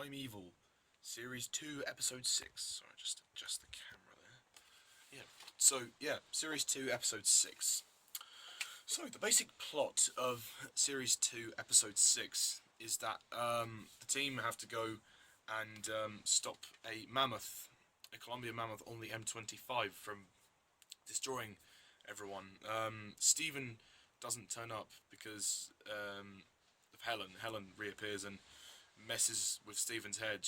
Primeval, Series 2, Episode 6. Sorry, just adjust the camera there. Series 2, Episode 6. So, the basic plot of Series 2, Episode 6 is that the team have to go and stop a mammoth, a Colombian mammoth on the M25 from destroying everyone. Stephen doesn't turn up because of Helen. Helen reappears and messes with Stephen's head.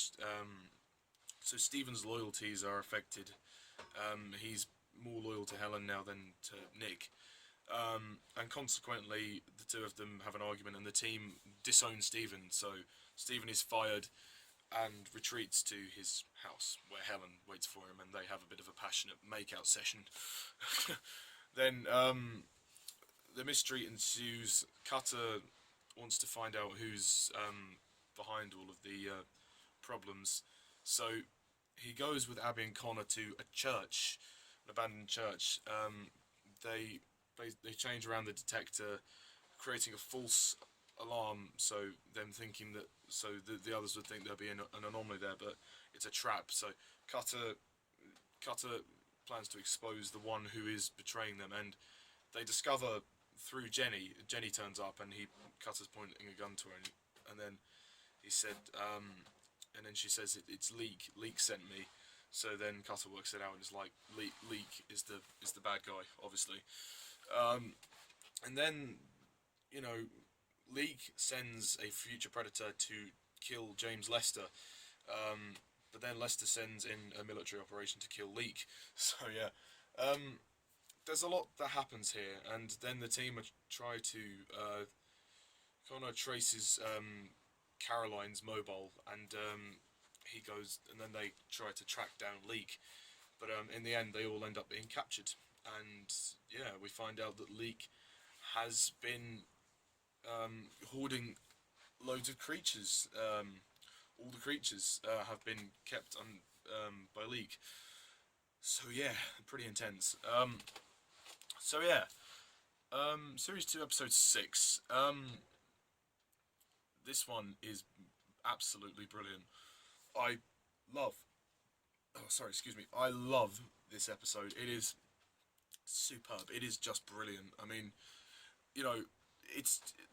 So Stephen's loyalties are affected. He's more loyal to Helen now than to Nick. And consequently, the two of them have an argument and the team disowns Stephen. So Stephen is fired and retreats to his house where Helen waits for him and they have a bit of a passionate make-out session. Then the mystery ensues. Cutter wants to find out who's behind all of the problems. So he goes with Abby and Connor to a church, an abandoned church. They change around the detector, creating a false alarm, so them thinking that the others would think there'd be an anomaly there, but it's a trap. So Cutter plans to expose the one who is betraying them, and they discover through Jenny. Jenny turns up, and Cutter's pointing a gun to her, and then he said, and then she says it's Leek. Leek sent me. So then Cutter works it out and is like, Leek is the bad guy, obviously. And then, Leek sends a future predator to kill James Lester. But then Lester sends in a military operation to kill Leek. So yeah, there's a lot that happens here, and then the team try to Connor traces Caroline's mobile, and he goes, and then they try to track down Leek, but in the end they all end up being captured, and yeah, we find out that Leek has been hoarding loads of creatures. All the creatures have been kept by Leek. So yeah, pretty intense. Series 2, Episode 6. This one is absolutely brilliant. I love this episode. It is superb. It is just brilliant. I mean,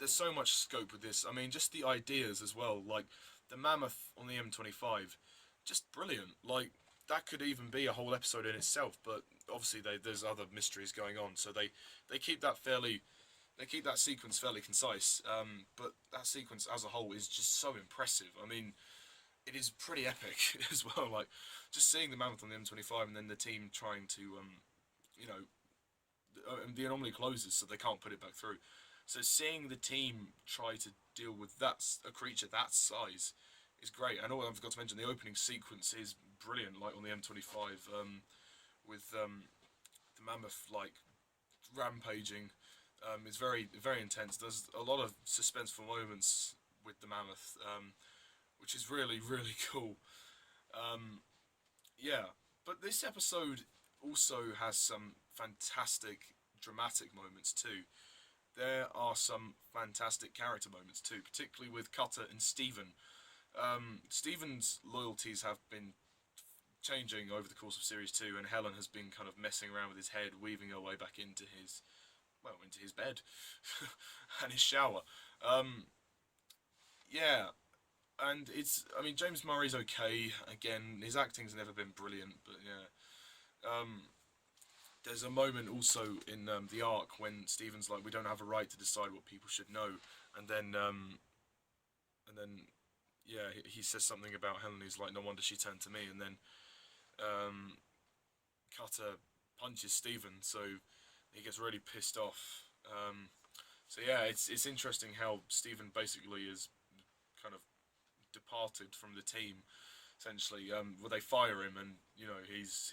there's so much scope with this. I mean, just the ideas as well, like the mammoth on the M25, just brilliant. Like, that could even be a whole episode in itself, but obviously there's other mysteries going on, so they keep that sequence fairly concise, but that sequence as a whole is just so impressive. I mean, it is pretty epic as well, like, just seeing the mammoth on the M25 and then the team trying to, the anomaly closes so they can't put it back through. So seeing the team try to deal with a creature that size is great. And I forgot to mention, the opening sequence is brilliant, like on the M25, with the mammoth, like, rampaging. It's very, very intense. There's a lot of suspenseful moments with the mammoth, which is really, really cool. But this episode also has some fantastic dramatic moments too. There are some fantastic character moments too, particularly with Cutter and Stephen. Stephen's loyalties have been changing over the course of Series 2, and Helen has been kind of messing around with his head, weaving her way back into his bed and his shower. And James Murray's okay. Again, his acting's never been brilliant, but yeah. There's a moment also in the arc when Stephen's like, we don't have a right to decide what people should know, and then he says something about Helen. He's like, no wonder she turned to me, and then Cutter punches Stephen, so he gets really pissed off. So yeah, it's interesting how Stephen basically is kind of departed from the team, essentially. Well, they fire him, and he's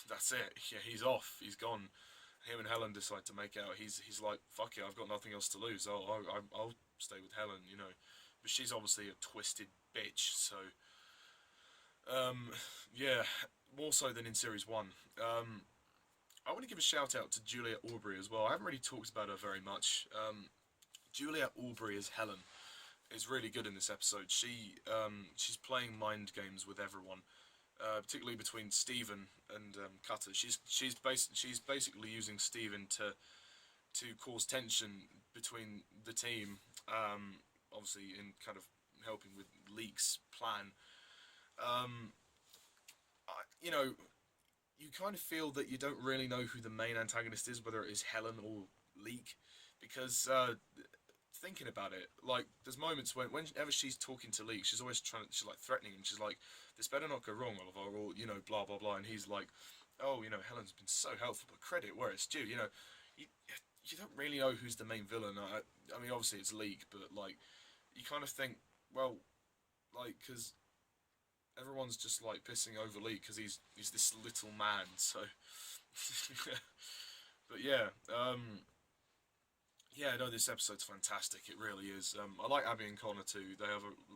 that's it. Yeah, he's off. He's gone. Him and Helen decide to make out. He's like, fuck it, I've got nothing else to lose. I'll stay with Helen, But she's obviously a twisted bitch. So more so than in Series 1. I want to give a shout out to Juliet Aubrey as well. I haven't really talked about her very much. Juliet Aubrey as Helen is really good in this episode. She's playing mind games with everyone, particularly between Stephen and Cutter. She's basically using Stephen to cause tension between the team. Obviously, in kind of helping with Leek's plan. Um, you know, you kind of feel that you don't really know who the main antagonist is, whether it is Helen or Leek, because thinking about it, like there's moments whenever she's talking to Leek, she's like threatening him. She's like, "This better not go wrong, Oliver," or blah blah blah, and he's like, "Oh, Helen's been so helpful, but credit where it's due." You you don't really know who's the main villain. I mean, obviously it's Leek, but like you kind of think, well, like because everyone's just like pissing over Lee because he's this little man. So, but yeah, no, this episode's fantastic. It really is. I like Abby and Connor too.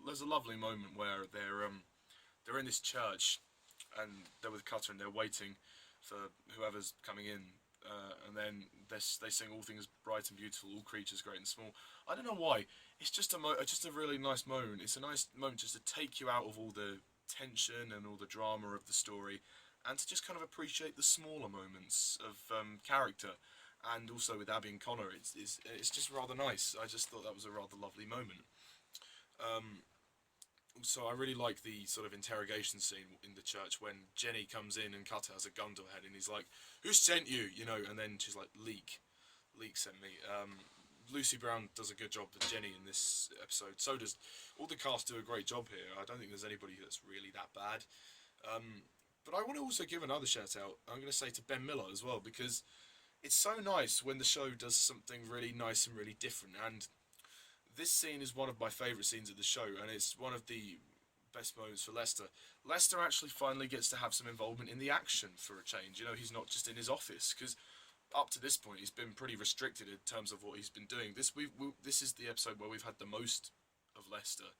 There's a lovely moment where they're in this church, and they're with Cutter and they're waiting for whoever's coming in. And then they sing "All things bright and beautiful, all creatures great and small." I don't know why. It's just just a really nice moment. It's a nice moment just to take you out of all the tension and all the drama of the story, and to just kind of appreciate the smaller moments of character. And also with Abby and Connor, it's just rather nice. I just thought that was a rather lovely moment. Um, so I really like the sort of interrogation scene in the church when Jenny comes in and Cutter has a gun to her head and he's like, "Who sent you?" And then she's like, Leek sent me. Lucy Brown does a good job with Jenny in this episode. So does all the cast do a great job here. I don't think there's anybody that's really that bad. But I want to also give another shout out. I'm going to say to Ben Miller as well, because it's so nice when the show does something really nice and really different. And this scene is one of my favourite scenes of the show, and it's one of the best moments for Lester. Lester actually finally gets to have some involvement in the action for a change. He's not just in his office, because up to this point he's been pretty restricted in terms of what he's been doing. This is the episode where we've had the most of Lester,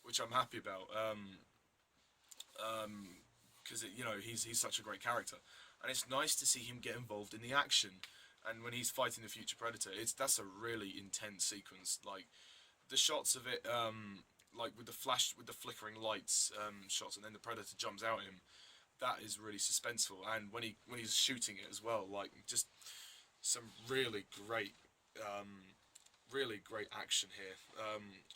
which I'm happy about. Because he's such a great character, and it's nice to see him get involved in the action. And when he's fighting the future predator, that's a really intense sequence. Like the shots of it, like with the flickering lights shots, and then the predator jumps out at him. That is really suspenseful. And when he's shooting it as well, like just some really great action here.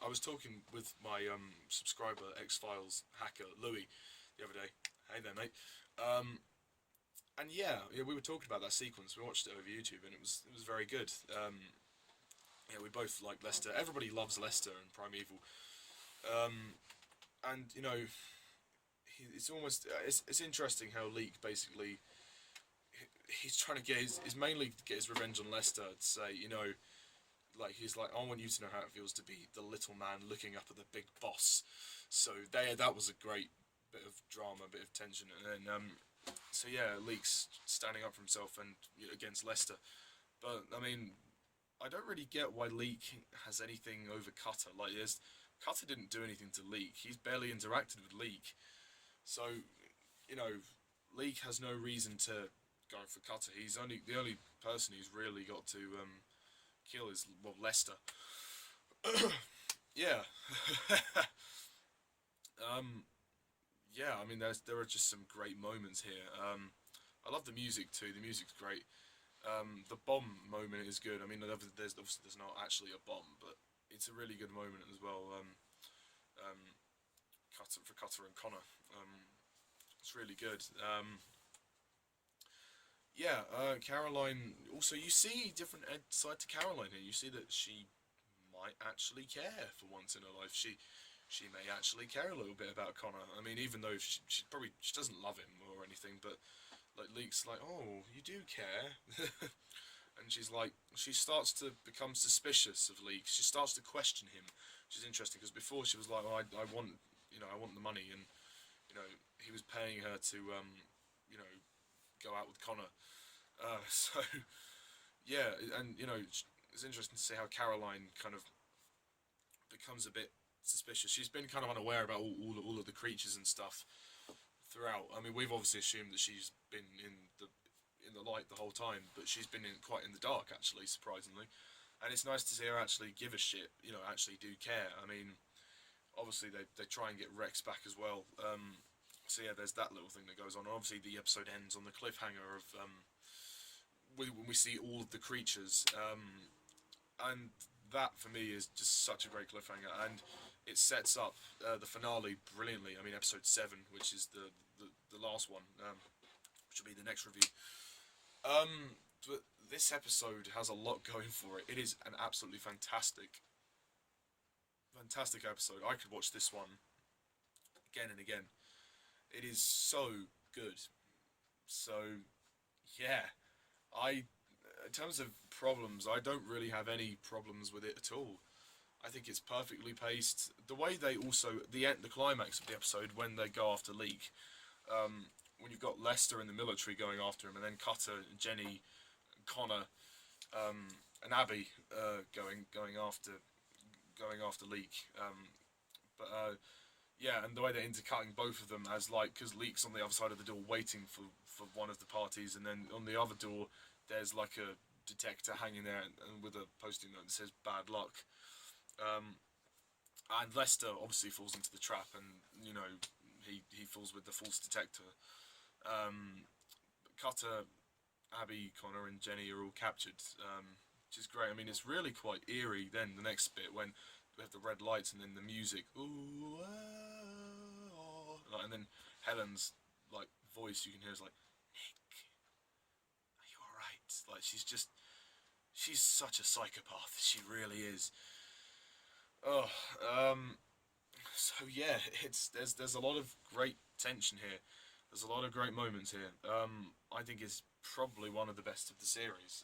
I was talking with my subscriber X-Files hacker Louis the other day. Hey there, mate. And we were talking about that sequence. We watched it over YouTube, and it was very good. We both like Lester. Everybody loves Lester and Primeval. And it's almost it's interesting how Leek basically he's trying to get his mainly to get his revenge on Lester, to say like he's like, "I want you to know how it feels to be the little man looking up at the big boss." So that was a great bit of drama, a bit of tension, and then Leek's standing up for himself and against Lester. But I mean, I don't really get why Leek has anything over Cutter. Like, Cutter didn't do anything to Leek. He's barely interacted with Leek. So, Leek has no reason to go for Cutter. He's the only person who's really got to kill is Lester. Yeah. I mean, there are just some great moments here. I love the music too. The music's great. The bomb moment is good. I mean, there's not actually a bomb, but it's a really good moment as well. Cutter and Connor. It's really good. Caroline. Also, you see different side to Caroline here. You see that she might actually care for once in her life. She may actually care a little bit about Connor. I mean, even though she doesn't love him or anything, but like Leek's like, "Oh, you do care," and she starts to become suspicious of Leek. She starts to question him, which is interesting because before she was like, "Oh, I want the money," and he was paying her to go out with Connor. So yeah, and it's interesting to see how Caroline kind of becomes a bit suspicious. She's been kind of unaware about all of the creatures and stuff throughout. I mean, we've obviously assumed that she's been in the light the whole time, but she's been quite in the dark, actually, surprisingly. and it's nice to see her actually give a shit, you know, actually do care. I mean, obviously they try and get Rex back as well. So yeah, there's that little thing that goes on. Obviously, the episode ends on the cliffhanger of when we see all of the creatures, and that for me is just such a great cliffhanger, and it sets up the finale brilliantly. I mean, episode 7, which is the last one, which will be the next review. But this episode has a lot going for it. It is an absolutely fantastic episode. I could watch this one again and again. It is so good. So, yeah, in terms of problems, I don't really have any problems with it at all. I think it's perfectly paced. The way they also the climax of the episode when they go after Leek, when you've got Lester in the military going after him, and then Cutter, Jenny, Connor, and Abby going after Leek. Yeah, and the way they're intercutting both of them as because Leek's on the other side of the door waiting for one of the parties, and then on the other door there's like a detector hanging there and with a post-it note that says bad luck. And Lester obviously falls into the trap, and you know he falls with the false detector. Cutter, Abby, Connor, and Jenny are all captured, which is great. I mean, it's really quite eerie. Then the next bit when we have the red lights and then the music, ooh, and then Helen's like voice you can hear is like, Nick, are you alright? Like she's such a psychopath. She really is. Oh, so yeah, there's a lot of great tension here. There's a lot of great moments here. I think it's probably one of the best of the series.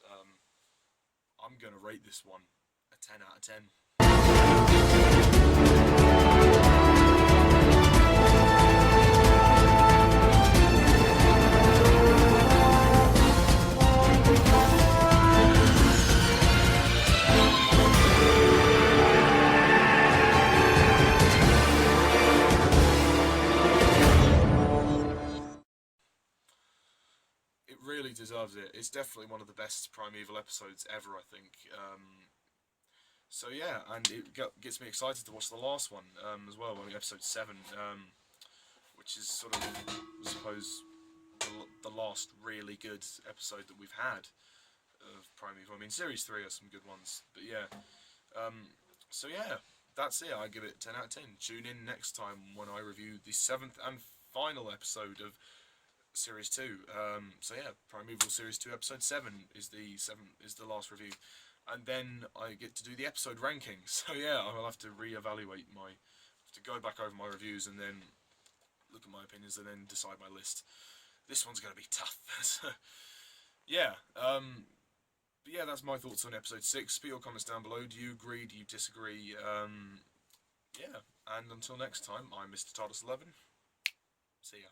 I'm gonna rate this one a 10 out of 10. It really deserves it. It's definitely one of the best Primeval episodes ever, I think. So yeah, and it gets me excited to watch the last one as well, episode 7, which is sort of, I suppose, the last really good episode that we've had of Primeval. I mean, Series 3 has some good ones, but yeah. So yeah, that's it. I give it 10 out of 10. Tune in next time when I review the 7th and final episode of Series 2. So yeah, Primeval Series 2 Episode 7 is the last review. And then I get to do the episode ranking. So yeah, I will have to reevaluate have to go back over my reviews and then look at my opinions and then decide my list. This one's going to be tough. So, yeah, but yeah, that's my thoughts on episode 6. Put your comments down below. Do you agree? Do you disagree? Yeah, and until next time, I'm Mr. TARDIS11. See ya.